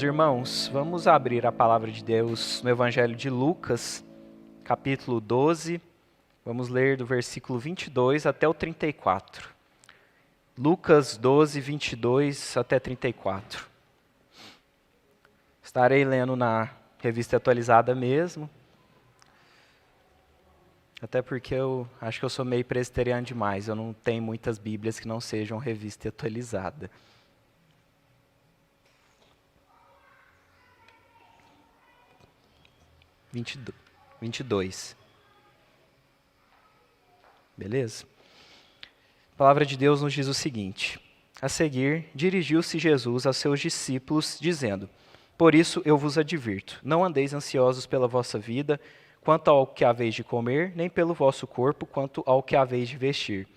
Irmãos, vamos abrir a palavra de Deus no Evangelho de Lucas, capítulo 12. Vamos ler do versículo 22 até o 34. Lucas 12, 22 até 34. Estarei lendo na revista atualizada mesmo, até porque eu acho que eu sou meio presbiteriano demais. Eu não tenho muitas Bíblias que não sejam revista atualizada. Vinte e dois. Beleza? A palavra de Deus nos diz o seguinte: a seguir, dirigiu-se Jesus aos seus discípulos, dizendo: por isso eu vos advirto, não andeis ansiosos pela vossa vida, quanto ao que haveis de comer, nem pelo vosso corpo, quanto ao que haveis de vestir.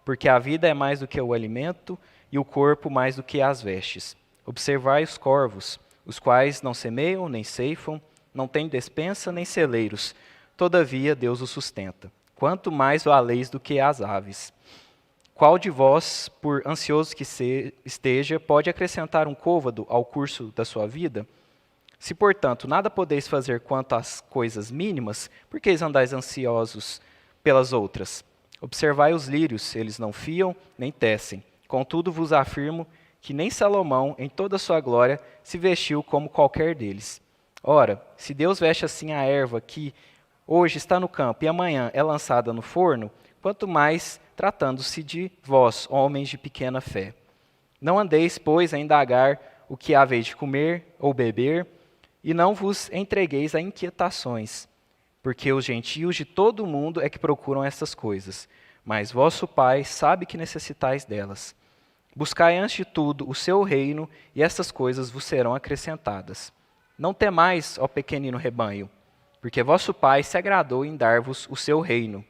Porque a vida é mais do que o alimento, e o corpo mais do que as vestes. Observai os corvos, os quais não semeiam, nem ceifam, não têm despensa, nem celeiros. Todavia Deus os sustenta. Quanto mais valeis do que as aves. Qual de vós, por ansioso que esteja, pode acrescentar um côvado ao curso da sua vida? Se, portanto, nada podeis fazer quanto às coisas mínimas, por que andais ansiosos pelas outras? Observai os lírios, eles não fiam, nem tecem. Contudo vos afirmo que nem Salomão, em toda a sua glória, se vestiu como qualquer deles. Ora, se Deus veste assim a erva que hoje está no campo e amanhã é lançada no forno, quanto mais tratando-se de vós, homens de pequena fé. Não andeis, pois, a indagar o que haveis de comer ou beber, e não vos entregueis a inquietações, porque os gentios de todo o mundo é que procuram estas coisas, mas vosso Pai sabe que necessitais delas. Buscai antes de tudo o seu reino, e estas coisas vos serão acrescentadas. Não temais, ó pequenino rebanho, porque vosso Pai se agradou em dar-vos o seu reino.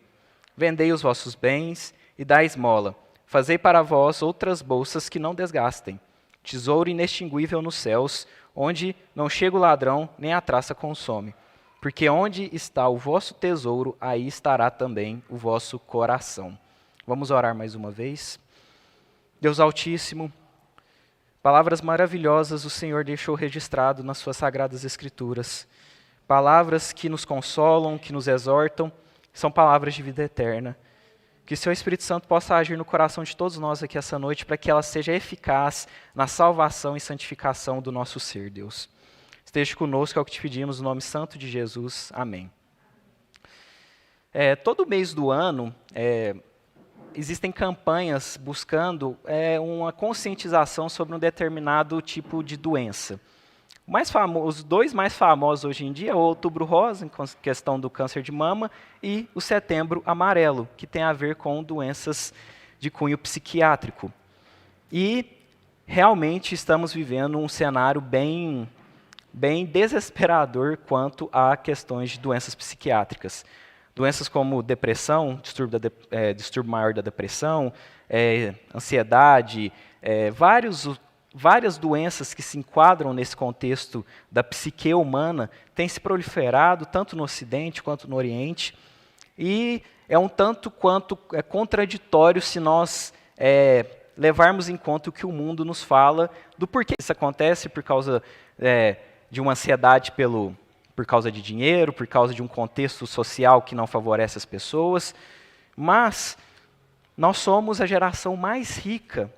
Vendei os vossos bens e dai esmola. Fazei para vós outras bolsas que não desgastem, tesouro inextinguível nos céus, onde não chega o ladrão, nem a traça consome. Porque onde está o vosso tesouro, aí estará também o vosso coração. Vamos orar mais uma vez? Deus Altíssimo, palavras maravilhosas o Senhor deixou registrado nas suas sagradas Escrituras. Palavras que nos consolam, que nos exortam, são palavras de vida eterna. Que o Seu Espírito Santo possa agir no coração de todos nós aqui essa noite, para que ela seja eficaz na salvação e santificação do nosso ser, Deus. Esteja conosco, é o que te pedimos, no nome santo de Jesus. Amém. Todo mês do ano, existem campanhas buscando uma conscientização sobre um determinado tipo de doença. Os dois mais famosos hoje em dia é o Outubro Rosa, em questão do câncer de mama, e o Setembro Amarelo, que tem a ver com doenças de cunho psiquiátrico. E realmente estamos vivendo um cenário bem desesperador quanto a questões de doenças psiquiátricas. Doenças como depressão, distúrbio maior da depressão, ansiedade, várias doenças que se enquadram nesse contexto da psique humana têm se proliferado tanto no Ocidente quanto no Oriente, e é um tanto quanto contraditório se nós levarmos em conta o que o mundo nos fala do porquê isso acontece, por causa de uma ansiedade por causa de dinheiro, por causa de um contexto social que não favorece as pessoas, mas nós somos a geração mais rica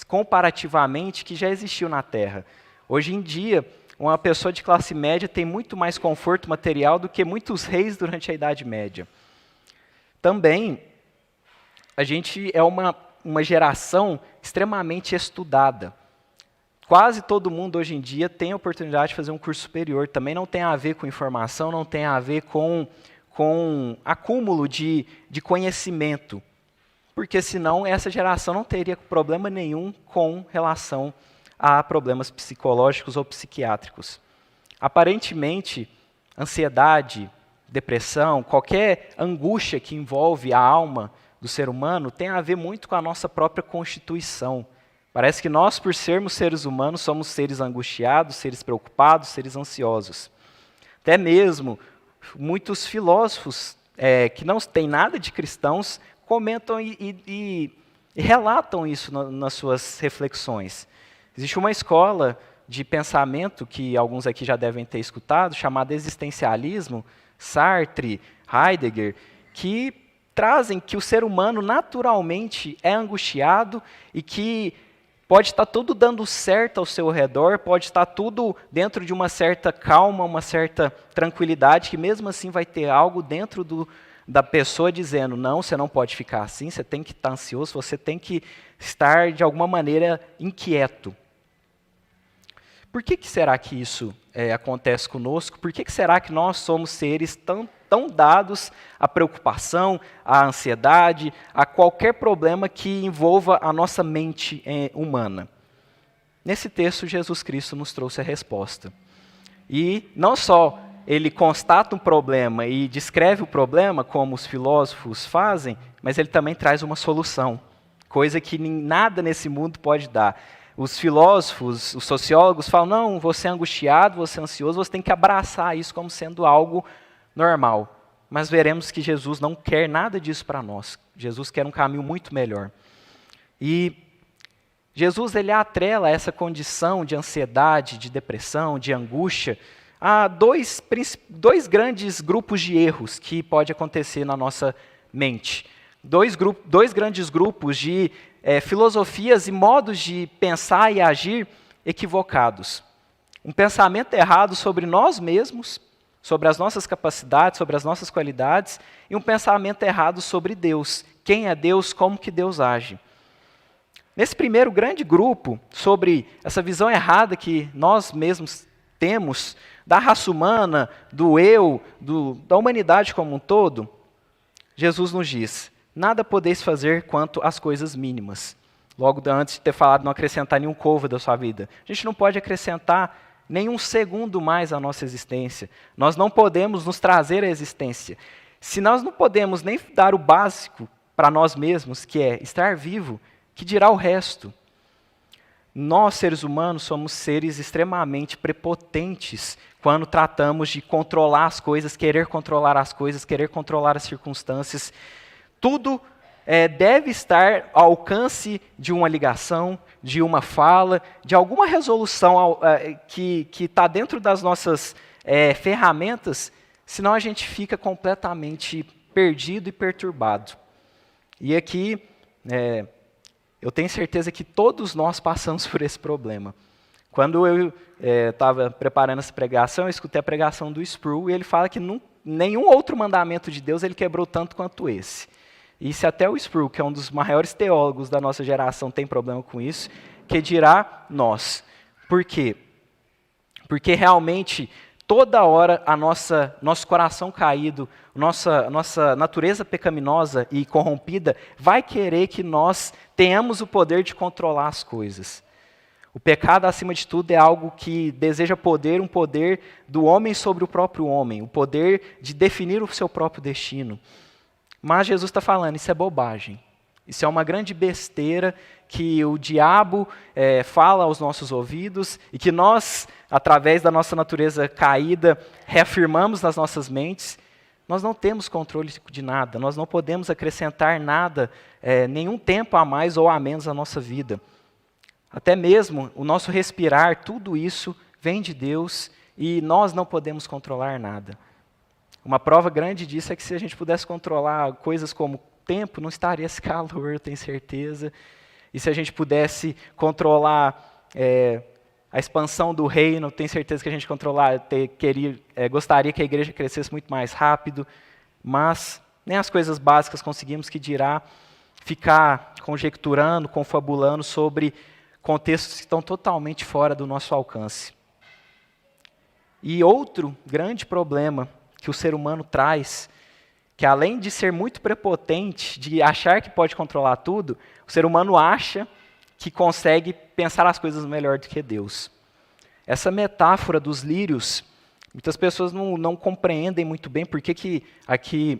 comparativamente, que já existiu na Terra. Hoje em dia, uma pessoa de classe média tem muito mais conforto material do que muitos reis durante a Idade Média. Também, a gente é uma geração extremamente estudada. Quase todo mundo hoje em dia tem a oportunidade de fazer um curso superior. Também não tem a ver com informação, não tem a ver com acúmulo de conhecimento. Porque senão essa geração não teria problema nenhum com relação a problemas psicológicos ou psiquiátricos. Aparentemente, ansiedade, depressão, qualquer angústia que envolve a alma do ser humano tem a ver muito com a nossa própria constituição. Parece que nós, por sermos seres humanos, somos seres angustiados, seres preocupados, seres ansiosos. Até mesmo muitos filósofos que não têm nada de cristãos comentam e relatam isso nas suas reflexões. Existe uma escola de pensamento que alguns aqui já devem ter escutado, chamado existencialismo, Sartre, Heidegger, que trazem que o ser humano naturalmente é angustiado e que pode estar tudo dando certo ao seu redor, pode estar tudo dentro de uma certa calma, uma certa tranquilidade, que mesmo assim vai ter algo dentro da pessoa dizendo, não, você não pode ficar assim, você tem que estar ansioso, você tem que estar de alguma maneira inquieto. Por que será que isso acontece conosco? Por que será que nós somos seres tão dados à preocupação, à ansiedade, a qualquer problema que envolva a nossa mente humana? Nesse texto, Jesus Cristo nos trouxe a resposta. E não só ele constata um problema e descreve o problema, como os filósofos fazem, mas ele também traz uma solução, coisa que nada nesse mundo pode dar. Os filósofos, os sociólogos falam, não, você é angustiado, você é ansioso, você tem que abraçar isso como sendo algo normal. Mas veremos que Jesus não quer nada disso para nós. Jesus quer um caminho muito melhor. E Jesus ele atrela essa condição de ansiedade, de depressão, de angústia, a dois grandes grupos de erros que pode acontecer na nossa mente. Dois grandes grupos de filosofias e modos de pensar e agir equivocados. Um pensamento errado sobre nós mesmos, sobre as nossas capacidades, sobre as nossas qualidades, e um pensamento errado sobre Deus. Quem é Deus, como que Deus age. Nesse primeiro grande grupo, sobre essa visão errada que nós mesmos temos da raça humana, do eu, da humanidade como um todo, Jesus nos diz, nada podeis fazer quanto às coisas mínimas. Logo antes de ter falado não acrescentar nenhum côvado da sua vida. A gente não pode acrescentar nenhum segundo mais à nossa existência. Nós não podemos nos trazer à existência. Se nós não podemos nem dar o básico para nós mesmos, que é estar vivo, que dirá o resto? Nós, seres humanos, somos seres extremamente prepotentes quando tratamos de controlar as coisas, querer controlar as coisas, querer controlar as circunstâncias. Tudo deve estar ao alcance de uma ligação, de uma fala, de alguma resolução que está dentro das nossas ferramentas, senão a gente fica completamente perdido e perturbado. E aqui, eu tenho certeza que todos nós passamos por esse problema. Quando eu estava preparando essa pregação, eu escutei a pregação do Sproul, e ele fala que nenhum outro mandamento de Deus ele quebrou tanto quanto esse. E se até o Sproul, que é um dos maiores teólogos da nossa geração, tem problema com isso, que dirá nós. Por quê? Porque realmente, toda hora, nosso coração caído, nossa natureza pecaminosa e corrompida, vai querer que nós tenhamos o poder de controlar as coisas. O pecado, acima de tudo, é algo que deseja poder, um poder do homem sobre o próprio homem, o poder de definir o seu próprio destino. Mas Jesus está falando, isso é bobagem. Isso é uma grande besteira que o diabo fala aos nossos ouvidos e que nós, através da nossa natureza caída, reafirmamos nas nossas mentes. Nós não temos controle de nada, nós não podemos acrescentar nada, nenhum tempo a mais ou a menos à nossa vida. Até mesmo o nosso respirar, tudo isso vem de Deus e nós não podemos controlar nada. Uma prova grande disso é que se a gente pudesse controlar coisas como tempo, não estaria esse calor, eu tenho certeza. E se a gente pudesse controlar a expansão do reino, tenho certeza que a gente gostaria que a igreja crescesse muito mais rápido, mas nem as coisas básicas conseguimos, que dirá ficar conjecturando, confabulando sobre contextos que estão totalmente fora do nosso alcance. E outro grande problema que o ser humano traz, que além de ser muito prepotente, de achar que pode controlar tudo, o ser humano acha que consegue pensar as coisas melhor do que Deus. Essa metáfora dos lírios, muitas pessoas não compreendem muito bem por que aqui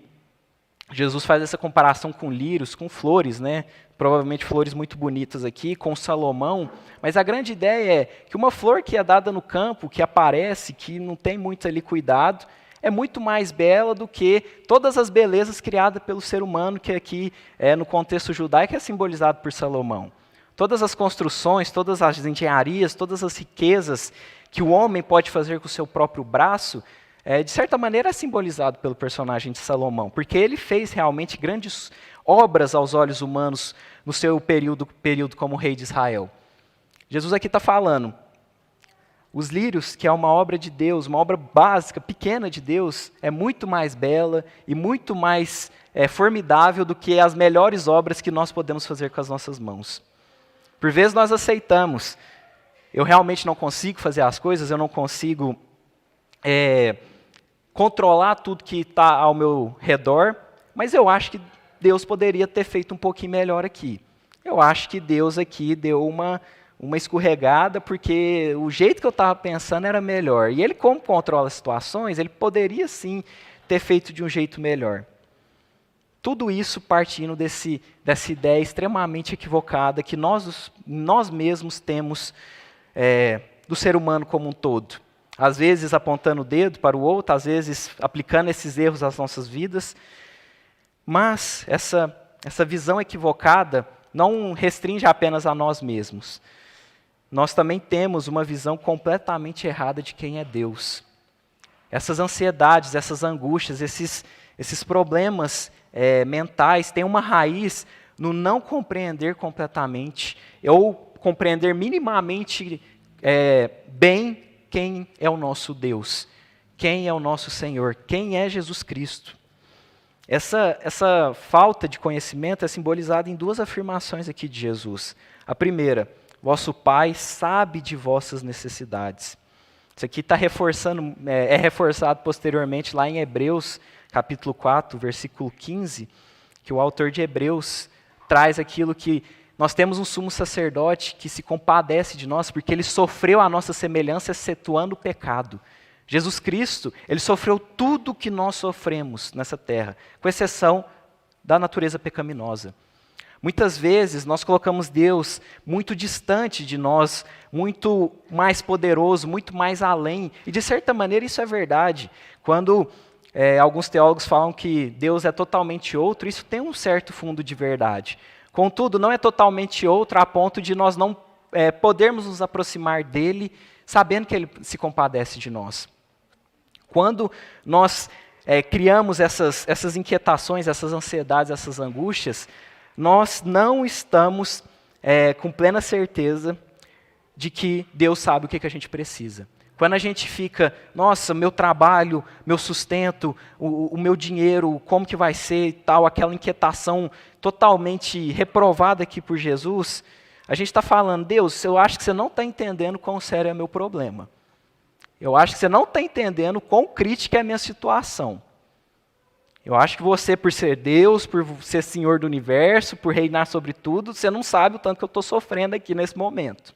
Jesus faz essa comparação com lírios, com flores, né? Provavelmente flores muito bonitas aqui, com Salomão, mas a grande ideia é que uma flor que é dada no campo, que aparece, que não tem muito ali cuidado, é muito mais bela do que todas as belezas criadas pelo ser humano, que aqui, no contexto judaico, é simbolizado por Salomão. todas as construções, todas as engenharias, todas as riquezas que o homem pode fazer com o seu próprio braço, de certa maneira é simbolizado pelo personagem de Salomão, porque ele fez realmente grandes obras aos olhos humanos no seu período como rei de Israel. Jesus aqui está falando, os lírios, que é uma obra de Deus, uma obra básica, pequena de Deus, é muito mais bela e muito mais formidável do que as melhores obras que nós podemos fazer com as nossas mãos. Por vezes nós aceitamos, eu realmente não consigo fazer as coisas, eu não consigo controlar tudo que está ao meu redor, mas eu acho que Deus poderia ter feito um pouquinho melhor aqui. Eu acho que Deus aqui deu uma escorregada, porque o jeito que eu estava pensando era melhor. E ele, como controla as situações, ele poderia sim ter feito de um jeito melhor. Tudo isso partindo dessa ideia extremamente equivocada que nós mesmos temos do ser humano como um todo. Às vezes apontando o dedo para o outro, às vezes aplicando esses erros às nossas vidas. Mas essa visão equivocada não restringe apenas a nós mesmos. Nós também temos uma visão completamente errada de quem é Deus. Essas ansiedades, essas angústias, esses problemas mentais têm uma raiz no não compreender completamente, ou compreender minimamente bem quem é o nosso Deus, quem é o nosso Senhor, quem é Jesus Cristo. Essa falta de conhecimento é simbolizada em duas afirmações aqui de Jesus. A primeira, vosso Pai sabe de vossas necessidades. Isso aqui está reforçado posteriormente lá em Hebreus, capítulo 4, versículo 15, que o autor de Hebreus traz aquilo que nós temos um sumo sacerdote que se compadece de nós, porque ele sofreu a nossa semelhança, excetuando o pecado. Jesus Cristo, ele sofreu tudo o que nós sofremos nessa terra, com exceção da natureza pecaminosa. Muitas vezes nós colocamos Deus muito distante de nós, muito mais poderoso, muito mais além, e de certa maneira isso é verdade. Quando alguns teólogos falam que Deus é totalmente outro, isso tem um certo fundo de verdade. Contudo, não é totalmente outro a ponto de nós não podermos nos aproximar dele, sabendo que ele se compadece de nós. Quando nós criamos essas inquietações, essas ansiedades, essas angústias, nós não estamos com plena certeza de que Deus sabe o que a gente precisa. Quando a gente fica, nossa, meu trabalho, meu sustento, o meu dinheiro, como que vai ser e tal, aquela inquietação totalmente reprovada aqui por Jesus, a gente está falando, Deus, eu acho que você não está entendendo quão sério é meu problema. Eu acho que você não está entendendo quão crítica é a minha situação. Eu acho que você, por ser Deus, por ser Senhor do universo, por reinar sobre tudo, você não sabe o tanto que eu estou sofrendo aqui nesse momento.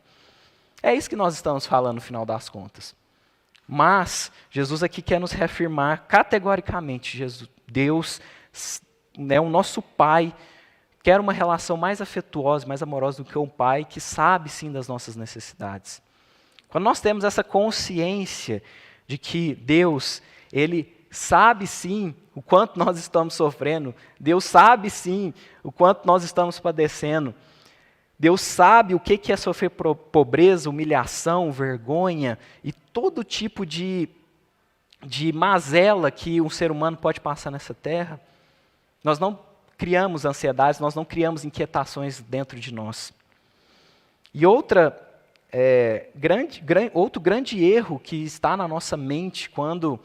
É isso que nós estamos falando no final das contas. Mas Jesus aqui quer nos reafirmar categoricamente, Deus é o nosso Pai, quer uma relação mais afetuosa, mais amorosa do que um Pai que sabe sim das nossas necessidades. Quando nós temos essa consciência de que Deus, Ele sabe sim o quanto nós estamos sofrendo, Deus sabe sim o quanto nós estamos padecendo, Deus sabe o que é sofrer pobreza, humilhação, vergonha e todo tipo de mazela que um ser humano pode passar nessa terra. Nós não criamos ansiedades, nós não criamos inquietações dentro de nós. E outro grande erro que está na nossa mente quando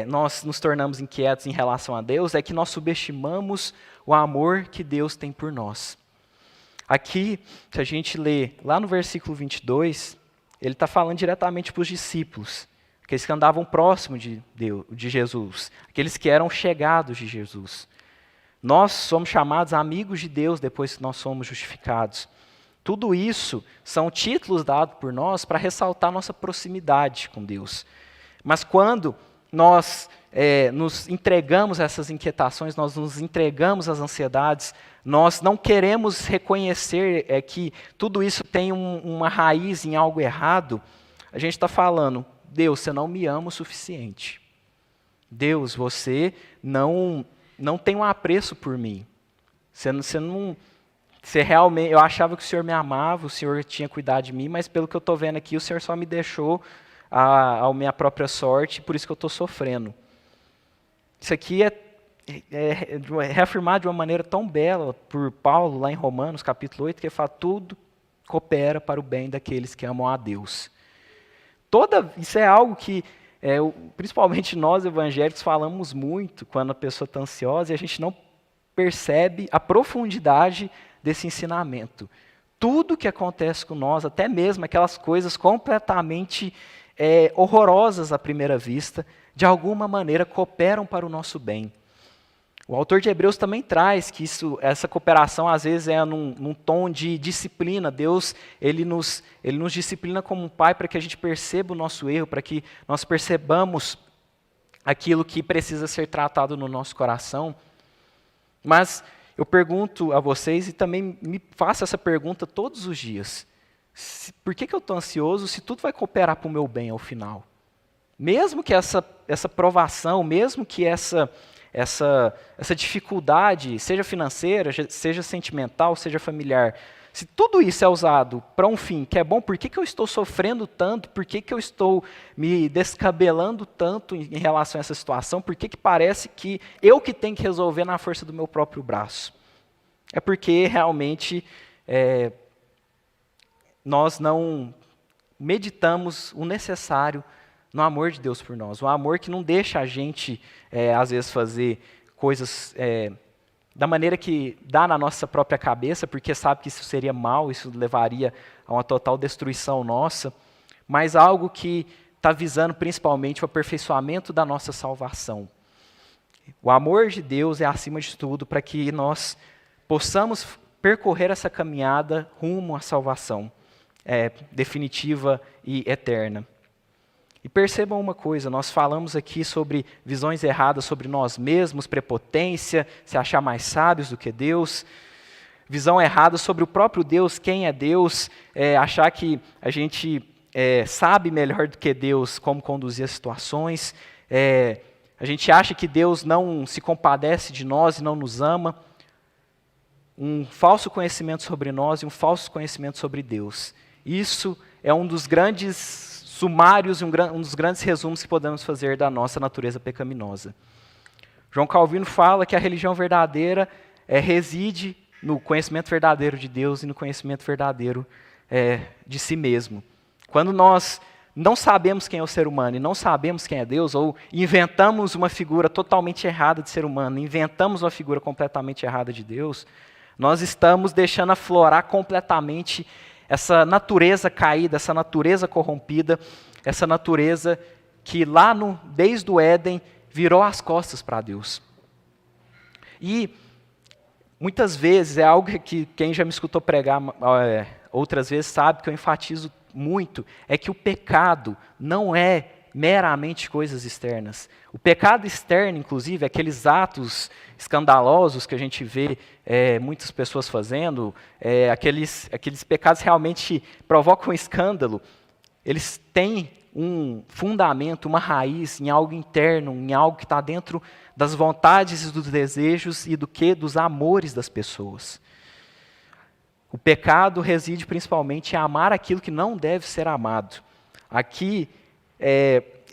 nós nos tornamos inquietos em relação a Deus é que nós subestimamos o amor que Deus tem por nós. Aqui, se a gente lê lá no versículo 22, ele está falando diretamente para os discípulos, aqueles que andavam próximo de Jesus, aqueles que eram chegados de Jesus. Nós somos chamados amigos de Deus depois que nós somos justificados. Tudo isso são títulos dados por nós para ressaltar nossa proximidade com Deus. Mas quando nós nos entregamos a essas inquietações, nós nos entregamos às ansiedades, nós não queremos reconhecer que tudo isso tem uma raiz em algo errado, a gente está falando, Deus, você não me ama o suficiente. Deus, você não tem um apreço por mim. Você não eu achava que o Senhor me amava, o Senhor tinha cuidado de mim, mas pelo que eu estou vendo aqui, o Senhor só me deixou à minha própria sorte, por isso que eu estou sofrendo. Isso aqui é reafirmado de uma maneira tão bela por Paulo, lá em Romanos, capítulo 8, que ele fala, tudo coopera para o bem daqueles que amam a Deus. Isso é algo que, principalmente nós evangélicos, falamos muito quando a pessoa está ansiosa e a gente não percebe a profundidade desse ensinamento. Tudo que acontece com nós, até mesmo aquelas coisas completamente horrorosas à primeira vista, de alguma maneira cooperam para o nosso bem. O autor de Hebreus também traz que essa cooperação às vezes é num tom de disciplina. Deus ele nos disciplina como um pai para que a gente perceba o nosso erro, para que nós percebamos aquilo que precisa ser tratado no nosso coração. Mas eu pergunto a vocês, e também me faço essa pergunta todos os dias, por que eu estou ansioso se tudo vai cooperar para o meu bem ao final? Mesmo que essa provação, mesmo que essa dificuldade, seja financeira, seja sentimental, seja familiar, se tudo isso é usado para um fim que é bom, por que eu estou sofrendo tanto? Por que eu estou me descabelando tanto em relação a essa situação? Por que parece que eu que tenho que resolver na força do meu próprio braço? É porque realmente nós não meditamos o necessário no amor de Deus por nós. O amor que não deixa a gente, às vezes, fazer coisas da maneira que dá na nossa própria cabeça, porque sabe que isso seria mal, isso levaria a uma total destruição nossa, mas algo que está visando principalmente o aperfeiçoamento da nossa salvação. O amor de Deus é acima de tudo para que nós possamos percorrer essa caminhada rumo à salvação definitiva e eterna. E percebam uma coisa, nós falamos aqui sobre visões erradas sobre nós mesmos, prepotência, se achar mais sábios do que Deus, visão errada sobre o próprio Deus, quem é Deus, achar que a gente sabe melhor do que Deus como conduzir as situações, a gente acha que Deus não se compadece de nós e não nos ama, um falso conhecimento sobre nós e um falso conhecimento sobre Deus. Isso é um dos grandes sumários e um dos grandes resumos que podemos fazer da nossa natureza pecaminosa. João Calvino fala que a religião verdadeira reside no conhecimento verdadeiro de Deus e no conhecimento verdadeiro de si mesmo. Quando nós não sabemos quem é o ser humano e não sabemos quem é Deus, ou inventamos uma figura totalmente errada de ser humano, inventamos uma figura completamente errada de Deus, nós estamos deixando aflorar completamente essa natureza caída, essa natureza corrompida, essa natureza que lá desde o Éden virou as costas para Deus. E muitas vezes, é algo que quem já me escutou pregar outras vezes sabe que eu enfatizo muito, é que o pecado não é meramente coisas externas. O pecado externo, inclusive, aqueles atos escandalosos que a gente vê muitas pessoas fazendo, aqueles pecados realmente provocam escândalo, eles têm um fundamento, uma raiz em algo interno, em algo que está dentro das vontades e dos desejos e dos amores das pessoas. O pecado reside principalmente em amar aquilo que não deve ser amado. Aqui,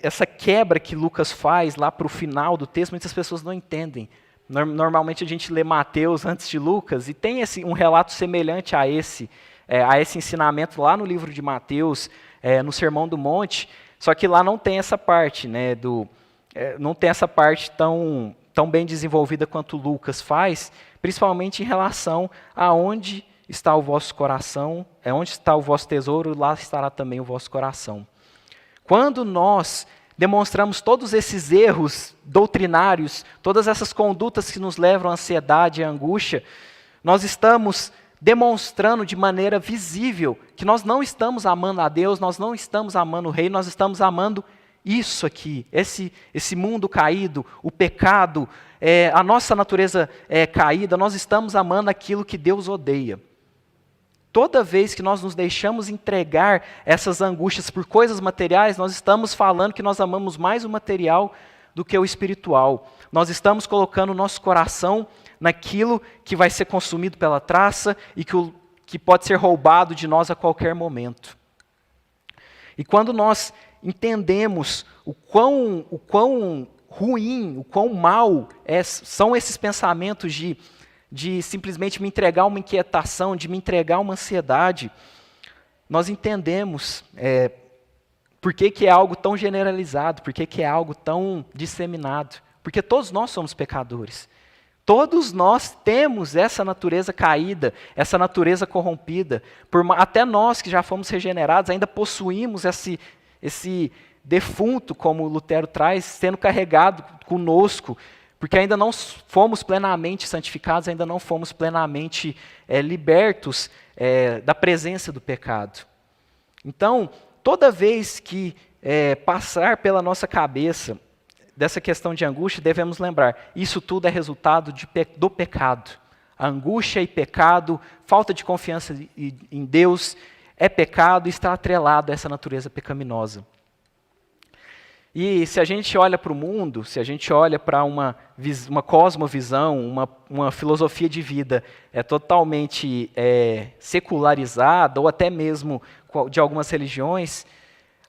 essa quebra que Lucas faz lá para o final do texto, muitas pessoas não entendem. Normalmente a gente lê Mateus antes de Lucas e tem um relato semelhante a esse ensinamento lá no livro de Mateus, no Sermão do Monte, só que lá não tem essa parte, né, não tem essa parte tão bem desenvolvida quanto Lucas faz, principalmente em relação a onde está o vosso coração, onde está o vosso tesouro, lá estará também o vosso coração. Quando nós demonstramos todos esses erros doutrinários, todas essas condutas que nos levam à ansiedade e à angústia, nós estamos demonstrando de maneira visível que nós não estamos amando a Deus, nós não estamos amando o Rei, nós estamos amando isso aqui, esse mundo caído, o pecado, a nossa natureza caída, nós estamos amando aquilo que Deus odeia. Toda vez que nós nos deixamos entregar essas angústias por coisas materiais, nós estamos falando que nós amamos mais o material do que o espiritual. Nós estamos colocando o nosso coração naquilo que vai ser consumido pela traça e que pode ser roubado de nós a qualquer momento. E quando nós entendemos o quão ruim, o quão mal são esses pensamentos de simplesmente me entregar uma inquietação, de me entregar uma ansiedade, nós entendemos por que é algo tão generalizado, por que é algo tão disseminado. Porque todos nós somos pecadores. Todos nós temos essa natureza caída, essa natureza corrompida. Até nós que já fomos regenerados ainda possuímos esse defunto, como Lutero traz, sendo carregado conosco, porque ainda não fomos plenamente santificados, ainda não fomos plenamente libertos da presença do pecado. Então, toda vez que passar pela nossa cabeça dessa questão de angústia, devemos lembrar, isso tudo é resultado do pecado. A angústia e pecado, falta de confiança em Deus, é pecado e está atrelado a essa natureza pecaminosa. E se a gente olha para o mundo, se a gente olha para uma cosmovisão, uma filosofia de vida totalmente secularizada, ou até mesmo de algumas religiões,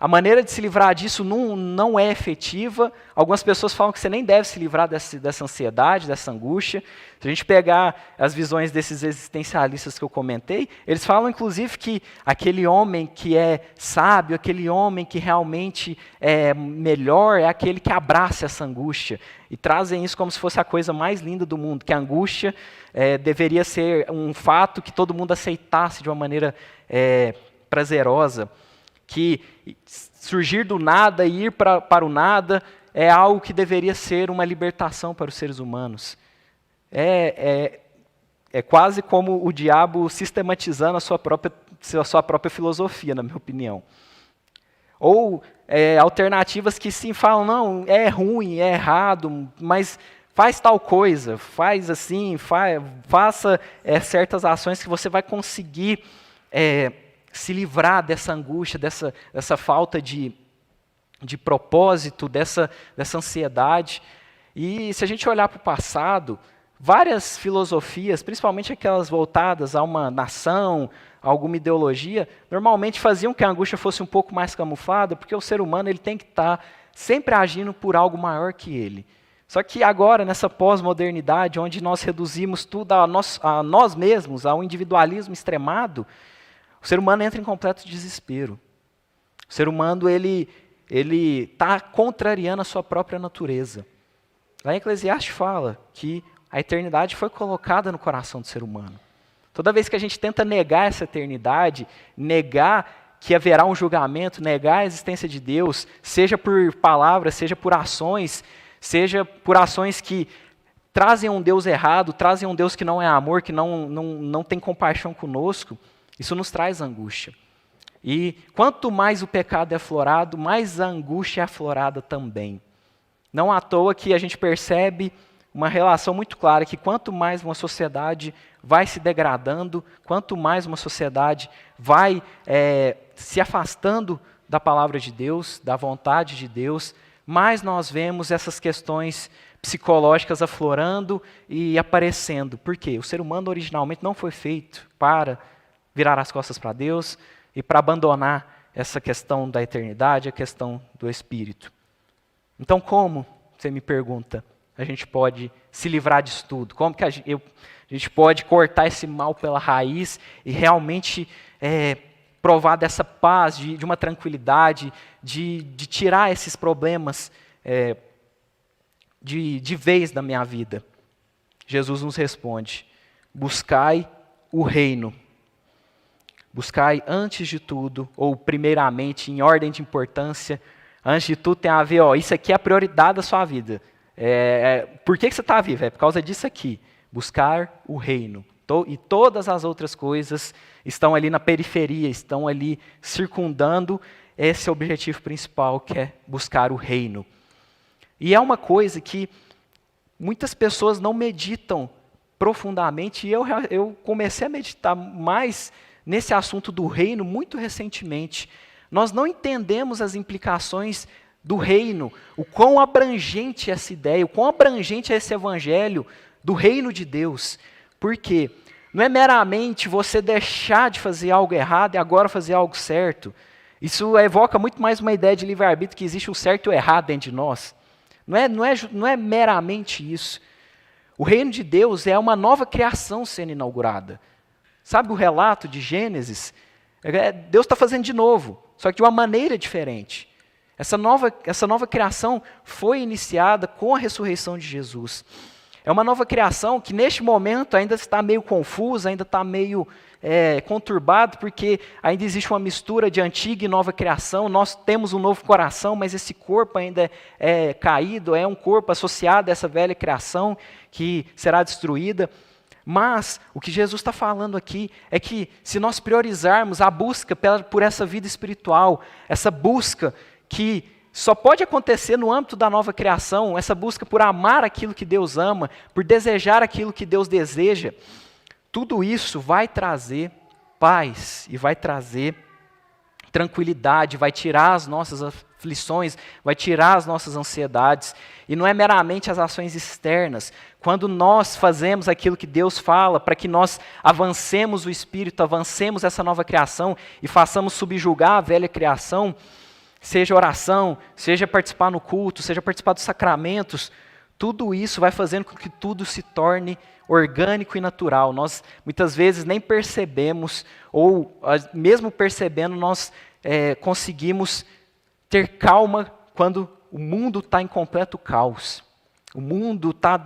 a maneira de se livrar disso não é efetiva. Algumas pessoas falam que você nem deve se livrar dessa ansiedade, dessa angústia. Se a gente pegar as visões desses existencialistas que eu comentei, eles falam inclusive que aquele homem que é sábio, aquele homem que realmente é melhor, é aquele que abraça essa angústia. E trazem isso como se fosse a coisa mais linda do mundo, que a angústia deveria ser um fato que todo mundo aceitasse de uma maneira prazerosa. Que surgir do nada e ir para o nada é algo que deveria ser uma libertação para os seres humanos. É quase como o diabo sistematizando a sua própria filosofia, na minha opinião. Ou alternativas que sim falam, não, é ruim, é errado, mas faz tal coisa, faz assim, faça certas ações que você vai conseguir se livrar dessa angústia, dessa falta de propósito, dessa ansiedade. E se a gente olhar para o passado, várias filosofias, principalmente aquelas voltadas a uma nação, a alguma ideologia, normalmente faziam que a angústia fosse um pouco mais camuflada, porque o ser humano ele tem que estar sempre agindo por algo maior que ele. Só que agora, nessa pós-modernidade, onde nós reduzimos tudo a nós mesmos, ao individualismo extremado, o ser humano entra em completo desespero. O ser humano ele está contrariando a sua própria natureza. Lá em Eclesiastes fala que a eternidade foi colocada no coração do ser humano. Toda vez que a gente tenta negar essa eternidade, negar que haverá um julgamento, negar a existência de Deus, seja por palavras, seja por ações que trazem um Deus errado, trazem um Deus que não é amor, que não tem compaixão conosco, isso nos traz angústia. E quanto mais o pecado é aflorado, mais a angústia é aflorada também. Não à toa que a gente percebe uma relação muito clara que quanto mais uma sociedade vai se degradando, quanto mais uma sociedade vai se afastando da palavra de Deus, da vontade de Deus, mais nós vemos essas questões psicológicas aflorando e aparecendo. Por quê? O ser humano originalmente não foi feito para virar as costas para Deus e para abandonar essa questão da eternidade, a questão do Espírito. Então, como, você me pergunta, a gente pode se livrar disso tudo? Como que a gente pode cortar esse mal pela raiz e realmente provar dessa paz, de uma tranquilidade, de tirar esses problemas de vez da minha vida? Jesus nos responde: buscai o reino. Buscai antes de tudo, ou primeiramente, em ordem de importância, antes de tudo tem a ver, isso aqui é a prioridade da sua vida. Por que você está vivo? É por causa disso aqui. Buscar o reino. E todas as outras coisas estão ali na periferia, estão ali circundando esse objetivo principal, que é buscar o reino. E é uma coisa que muitas pessoas não meditam profundamente, e eu comecei a meditar mais nesse assunto do reino muito recentemente. Nós não entendemos as implicações do reino, o quão abrangente é essa ideia, o quão abrangente é esse evangelho do reino de Deus. Por quê? Não é meramente você deixar de fazer algo errado e agora fazer algo certo. Isso evoca muito mais uma ideia de livre-arbítrio, que existe um certo e o errado dentro de nós. Não é meramente isso. O reino de Deus é uma nova criação sendo inaugurada. Sabe o relato de Gênesis? Deus está fazendo de novo, só que de uma maneira diferente. Essa nova criação foi iniciada com a ressurreição de Jesus. É uma nova criação que neste momento ainda está meio confusa, ainda está meio conturbado, porque ainda existe uma mistura de antiga e nova criação. Nós temos um novo coração, mas esse corpo ainda é caído, é um corpo associado a essa velha criação que será destruída. Mas o que Jesus está falando aqui é que se nós priorizarmos a busca por essa vida espiritual, essa busca que só pode acontecer no âmbito da nova criação, essa busca por amar aquilo que Deus ama, por desejar aquilo que Deus deseja, tudo isso vai trazer paz e vai trazer tranquilidade, vai tirar as nossas aflições, vai tirar as nossas ansiedades. E não é meramente as ações externas. Quando nós fazemos aquilo que Deus fala, para que nós avancemos o Espírito, avancemos essa nova criação e façamos subjugar a velha criação, seja oração, seja participar no culto, seja participar dos sacramentos, tudo isso vai fazendo com que tudo se torne orgânico e natural. Nós muitas vezes nem percebemos, ou mesmo percebendo, nós conseguimos ter calma quando o mundo está em completo caos. O mundo está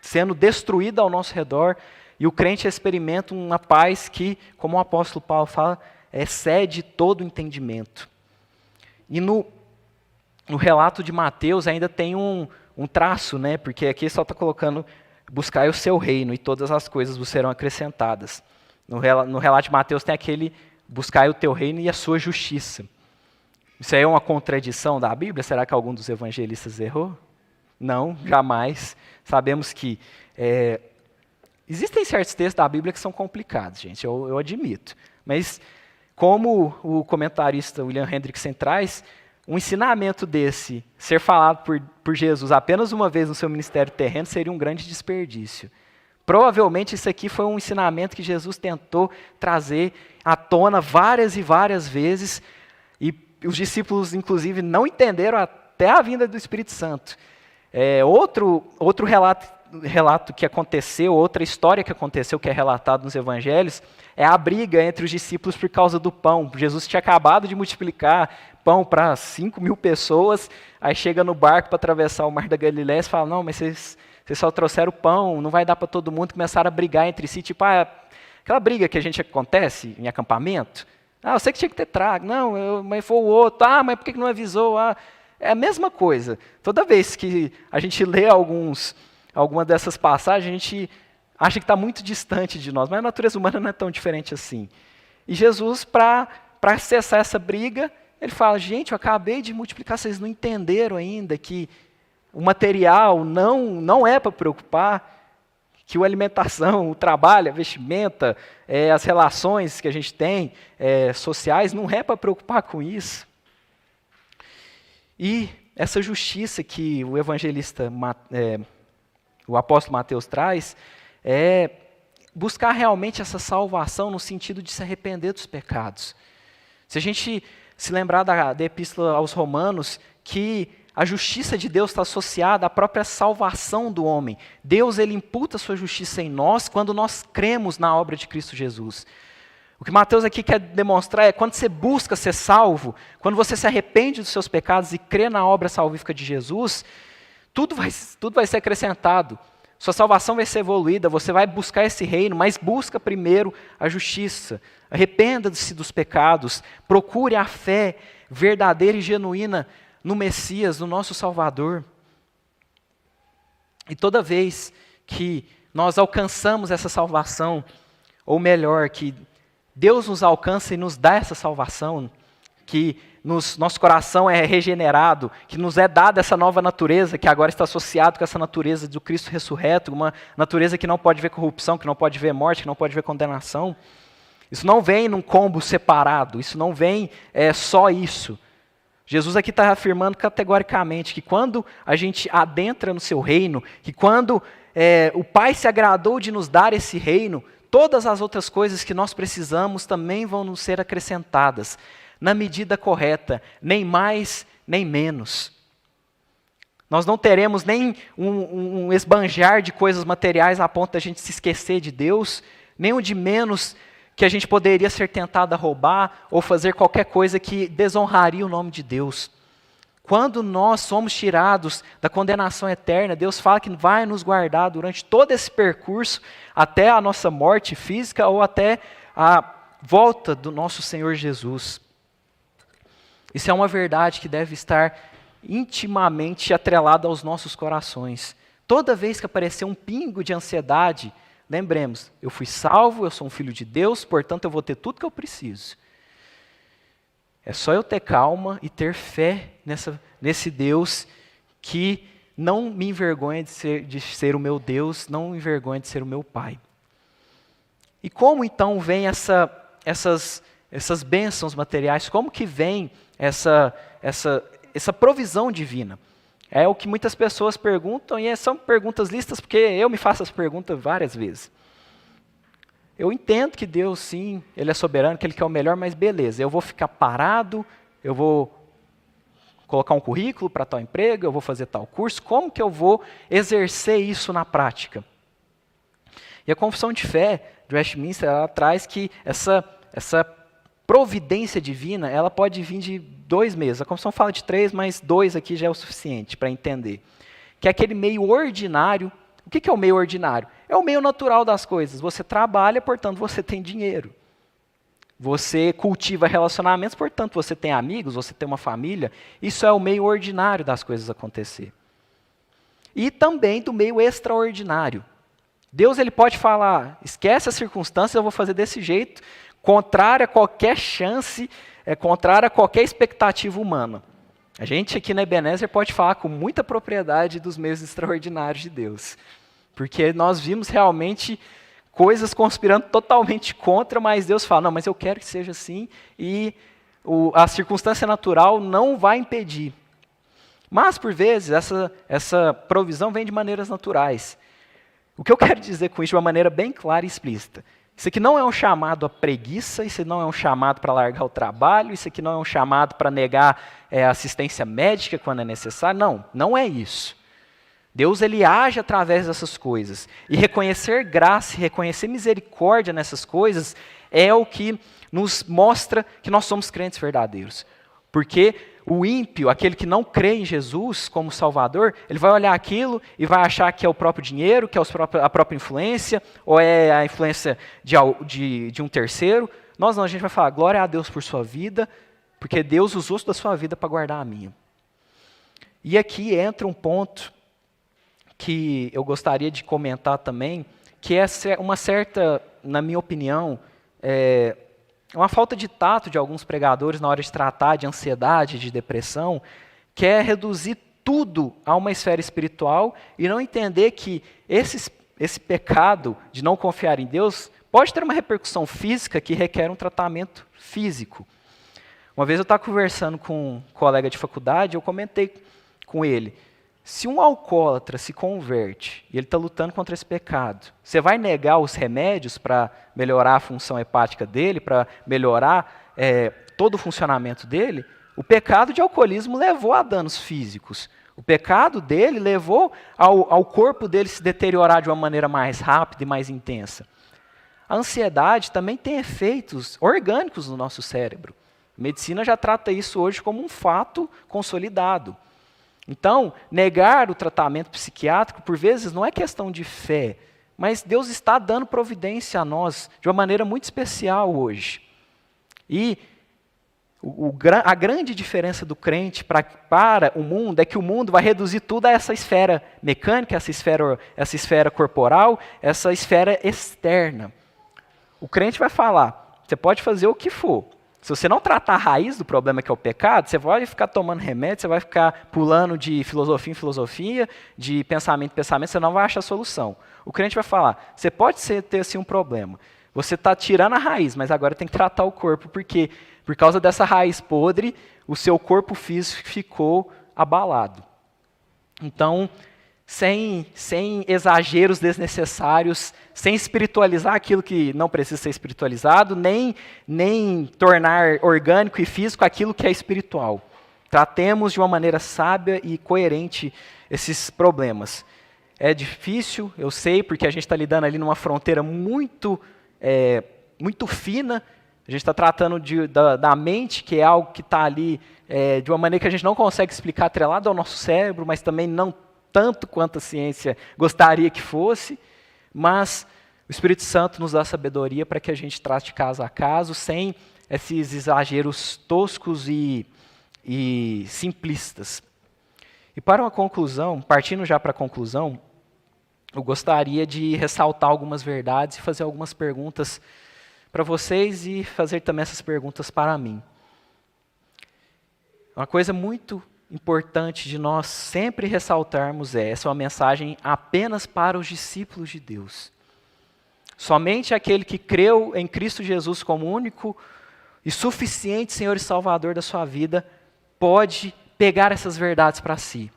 sendo destruído ao nosso redor e o crente experimenta uma paz que, como o apóstolo Paulo fala, excede todo o entendimento. E no relato de Mateus ainda tem um traço, né? Porque aqui só está colocando, buscai o seu reino e todas as coisas vos serão acrescentadas. No relato de Mateus tem aquele, buscai o teu reino e a sua justiça. Isso aí é uma contradição da Bíblia? Será que algum dos evangelistas errou? Não, jamais. Sabemos que existem certos textos da Bíblia que são complicados, gente, eu admito. Mas, como o comentarista William Hendrickson traz, um ensinamento desse, ser falado por Jesus apenas uma vez no seu ministério terreno, seria um grande desperdício. Provavelmente isso aqui foi um ensinamento que Jesus tentou trazer à tona várias e várias vezes, e os discípulos, inclusive, não entenderam até a vinda do Espírito Santo. Outro relato que aconteceu, outra história que aconteceu, que é relatado nos evangelhos, é a briga entre os discípulos por causa do pão. Jesus tinha acabado de multiplicar pão para 5.000 pessoas, aí chega no barco para atravessar o Mar da Galileia e fala, não, mas vocês só trouxeram pão, não vai dar para todo mundo. Começaram a brigar entre si, tipo, aquela briga que a gente acontece em acampamento. Eu sei que tinha que ter trago. Não, mas foi o outro. Mas por que não avisou? É a mesma coisa. Toda vez que a gente lê alguma dessas passagens, a gente acha que está muito distante de nós, mas a natureza humana não é tão diferente assim. E Jesus, para cessar essa briga, ele fala, gente, eu acabei de multiplicar, vocês não entenderam ainda que o material não é para preocupar, que a alimentação, o trabalho, a vestimenta, as relações que a gente tem sociais, não é para preocupar com isso. E essa justiça que o evangelista, o apóstolo Mateus traz, é buscar realmente essa salvação no sentido de se arrepender dos pecados. Se a gente se lembrar da epístola aos Romanos, que a justiça de Deus está associada à própria salvação do homem. Deus, ele imputa a sua justiça em nós quando nós cremos na obra de Cristo Jesus. O que Mateus aqui quer demonstrar é quando você busca ser salvo, quando você se arrepende dos seus pecados e crê na obra salvífica de Jesus, tudo vai ser acrescentado. Sua salvação vai ser evoluída, você vai buscar esse reino, mas busca primeiro a justiça. Arrependa-se dos pecados, procure a fé verdadeira e genuína no Messias, no nosso Salvador. E toda vez que nós alcançamos essa salvação, ou melhor, que Deus nos alcança e nos dá essa salvação, que nosso coração é regenerado, que nos é dada essa nova natureza, que agora está associado com essa natureza do Cristo ressurreto, uma natureza que não pode ver corrupção, que não pode ver morte, que não pode ver condenação. Isso não vem num combo separado, isso não vem só isso. Jesus aqui está afirmando categoricamente que quando a gente adentra no seu reino, que quando o Pai se agradou de nos dar esse reino, todas as outras coisas que nós precisamos também vão nos ser acrescentadas, na medida correta, nem mais, nem menos. Nós não teremos nem um esbanjar de coisas materiais a ponto da gente se esquecer de Deus, nem o de menos que a gente poderia ser tentado a roubar ou fazer qualquer coisa que desonraria o nome de Deus. Quando nós somos tirados da condenação eterna, Deus fala que vai nos guardar durante todo esse percurso, até a nossa morte física ou até a volta do nosso Senhor Jesus. Isso é uma verdade que deve estar intimamente atrelada aos nossos corações. Toda vez que aparecer um pingo de ansiedade, lembremos, eu fui salvo, eu sou um filho de Deus, portanto eu vou ter tudo que eu preciso. É só eu ter calma e ter fé nesse Deus que não me envergonha de ser o meu Deus, não me envergonha de ser o meu Pai. E como então vem essas bênçãos materiais? Como que vem essa provisão divina? É o que muitas pessoas perguntam, e são perguntas listas, porque eu me faço essa pergunta várias vezes. Eu entendo que Deus, sim, Ele é soberano, que Ele quer o melhor, mas beleza, eu vou ficar parado, eu vou colocar um currículo para tal emprego, eu vou fazer tal curso, como que eu vou exercer isso na prática? E a confissão de fé de Westminster, ela traz que essa providência divina, ela pode vir de 2 meios. A confissão fala de 3, mas 2 aqui já é o suficiente para entender. Que é aquele meio ordinário. O que é o meio ordinário? É o meio natural das coisas. Você trabalha, portanto, você tem dinheiro. Você cultiva relacionamentos, portanto, você tem amigos, você tem uma família. Isso é o meio ordinário das coisas acontecer. E também do meio extraordinário. Deus ele pode falar, esquece as circunstâncias, eu vou fazer desse jeito, contrário a qualquer chance, contrário a qualquer expectativa humana. A gente aqui na Ebenezer pode falar com muita propriedade dos meios extraordinários de Deus. Porque nós vimos realmente coisas conspirando totalmente contra, mas Deus fala, não, mas eu quero que seja assim, e a circunstância natural não vai impedir. Mas, por vezes, essa provisão vem de maneiras naturais. O que eu quero dizer com isso de uma maneira bem clara e explícita? Isso aqui não é um chamado à preguiça, isso não é um chamado para largar o trabalho, isso aqui não é um chamado para negar assistência médica quando é necessário. Não, não é isso. Deus ele age através dessas coisas. E reconhecer graça, e reconhecer misericórdia nessas coisas é o que nos mostra que nós somos crentes verdadeiros. Porque o ímpio, aquele que não crê em Jesus como Salvador, ele vai olhar aquilo e vai achar que é o próprio dinheiro, que é a própria influência, ou é a influência de um terceiro. Nós não, a gente vai falar, glória a Deus por sua vida, porque Deus usou da sua vida para guardar a minha. E aqui entra um ponto que eu gostaria de comentar também, que é uma certa, na minha opinião, uma falta de tato de alguns pregadores na hora de tratar de ansiedade, de depressão, que é reduzir tudo a uma esfera espiritual e não entender que esse pecado de não confiar em Deus pode ter uma repercussão física que requer um tratamento físico. Uma vez eu estava conversando com um colega de faculdade, eu comentei com ele, se um alcoólatra se converte e ele está lutando contra esse pecado, você vai negar os remédios para melhorar a função hepática dele, para melhorar todo o funcionamento dele? O pecado de alcoolismo levou a danos físicos. O pecado dele levou ao corpo dele se deteriorar de uma maneira mais rápida e mais intensa. A ansiedade também tem efeitos orgânicos no nosso cérebro. A medicina já trata isso hoje como um fato consolidado. Então, negar o tratamento psiquiátrico, por vezes, não é questão de fé, mas Deus está dando providência a nós de uma maneira muito especial hoje. E a grande diferença do crente para o mundo é que o mundo vai reduzir tudo a essa esfera mecânica, essa esfera corporal, essa esfera externa. O crente vai falar, você pode fazer o que for. Se você não tratar a raiz do problema que é o pecado, você vai ficar tomando remédio, você vai ficar pulando de filosofia em filosofia, de pensamento em pensamento, você não vai achar solução. O crente vai falar, você pode ter assim um problema, Você está tirando a raiz, mas agora tem que tratar o corpo, porque por causa dessa raiz podre, o seu corpo físico ficou abalado. Então, sem exageros desnecessários, sem espiritualizar aquilo que não precisa ser espiritualizado, nem tornar orgânico e físico aquilo que é espiritual. Tratemos de uma maneira sábia e coerente esses problemas. É difícil, eu sei, porque a gente está lidando ali numa fronteira muito fina. A gente está tratando da mente, que é algo que está ali de uma maneira que a gente não consegue explicar, atrelado ao nosso cérebro, mas também não tanto quanto a ciência gostaria que fosse. Mas o Espírito Santo nos dá sabedoria para que a gente trate caso a caso, sem esses exageros toscos e simplistas. E para uma conclusão, partindo já para a conclusão, eu gostaria de ressaltar algumas verdades e fazer algumas perguntas para vocês e fazer também essas perguntas para mim. Uma coisa muito importante de nós sempre ressaltarmos essa é uma mensagem apenas para os discípulos de Deus. Somente aquele que creu em Cristo Jesus como único e suficiente Senhor e Salvador da sua vida pode pegar essas verdades para si.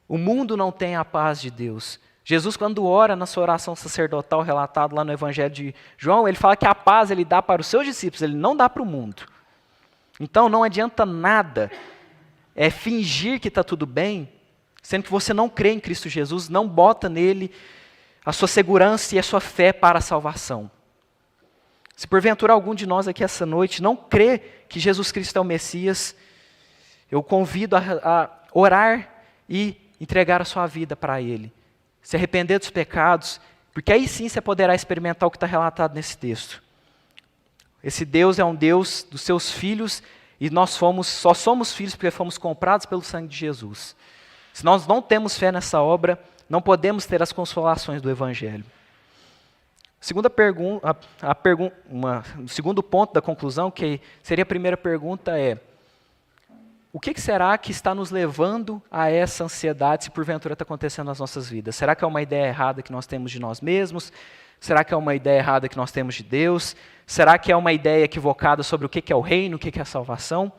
O mundo não tem a paz de Deus. Jesus, quando ora na sua oração sacerdotal, relatado lá no Evangelho de João, ele fala que a paz ele dá para os seus discípulos, ele não dá para o mundo. Então não adianta nada fingir que está tudo bem, sendo que você não crê em Cristo Jesus, não bota nele a sua segurança e a sua fé para a salvação. Se porventura algum de nós aqui essa noite não crê que Jesus Cristo é o Messias, eu convido a orar e entregar a sua vida para Ele. Se arrepender dos pecados, porque aí sim você poderá experimentar o que está relatado nesse texto. Esse Deus é um Deus dos seus filhos e nós só somos filhos porque fomos comprados pelo sangue de Jesus. Se nós não temos fé nessa obra, não podemos ter as consolações do Evangelho. O segundo ponto da conclusão, que seria a primeira pergunta, é: o que será que está nos levando a essa ansiedade se porventura está acontecendo nas nossas vidas? Será que é uma ideia errada que nós temos de nós mesmos? Será que é uma ideia errada que nós temos de Deus? Será que é uma ideia equivocada sobre o que é o reino, o que é a salvação?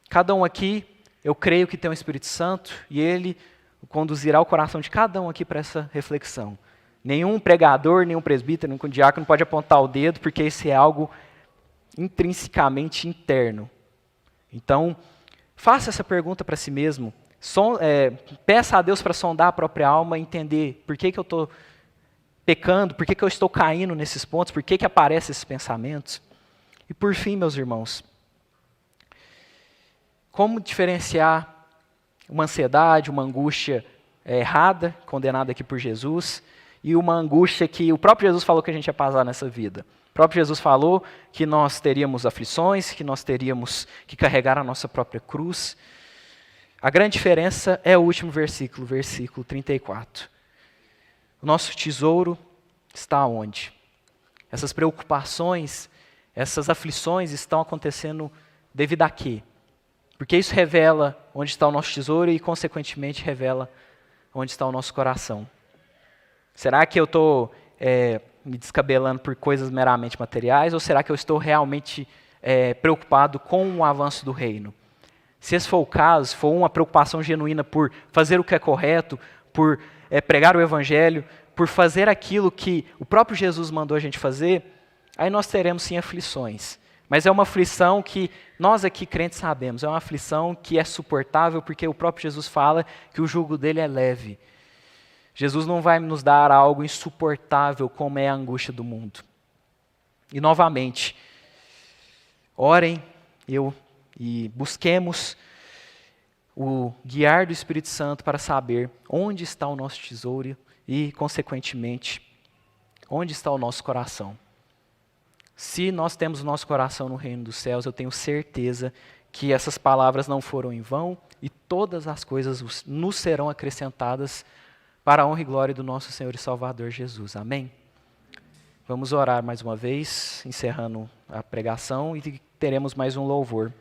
Cada um aqui, eu creio que tem o Espírito Santo e ele conduzirá o coração de cada um aqui para essa reflexão. Nenhum pregador, nenhum presbítero, nenhum diácono pode apontar o dedo, porque isso é algo intrinsecamente interno. Então, faça essa pergunta para si mesmo. Peça a Deus para sondar a própria alma e entender por que eu estou pecando, por que eu estou caindo nesses pontos, por que aparecem esses pensamentos. E por fim, meus irmãos, como diferenciar uma ansiedade, uma angústia errada, condenada aqui por Jesus, e uma angústia que o próprio Jesus falou que a gente ia passar nessa vida? O próprio Jesus falou que nós teríamos aflições, que nós teríamos que carregar a nossa própria cruz. A grande diferença é o último versículo, versículo 34. O nosso tesouro está onde? Essas preocupações, essas aflições estão acontecendo devido a quê? Porque isso revela onde está o nosso tesouro e, consequentemente, revela onde está o nosso coração. Será que eu estou me descabelando por coisas meramente materiais, ou será que eu estou realmente preocupado com o avanço do reino? Se esse for o caso, se for uma preocupação genuína por fazer o que é correto, por pregar o Evangelho, por fazer aquilo que o próprio Jesus mandou a gente fazer, aí nós teremos sim aflições. Mas é uma aflição que nós aqui crentes sabemos, é uma aflição que é suportável, porque o próprio Jesus fala que o jugo dele é leve. Jesus não vai nos dar algo insuportável como é a angústia do mundo. E novamente, orem e busquemos o guiar do Espírito Santo para saber onde está o nosso tesouro e, consequentemente, onde está o nosso coração. Se nós temos o nosso coração no reino dos céus, eu tenho certeza que essas palavras não foram em vão e todas as coisas nos serão acrescentadas para a honra e glória do nosso Senhor e Salvador Jesus. Amém? Vamos orar mais uma vez, encerrando a pregação, e teremos mais um louvor.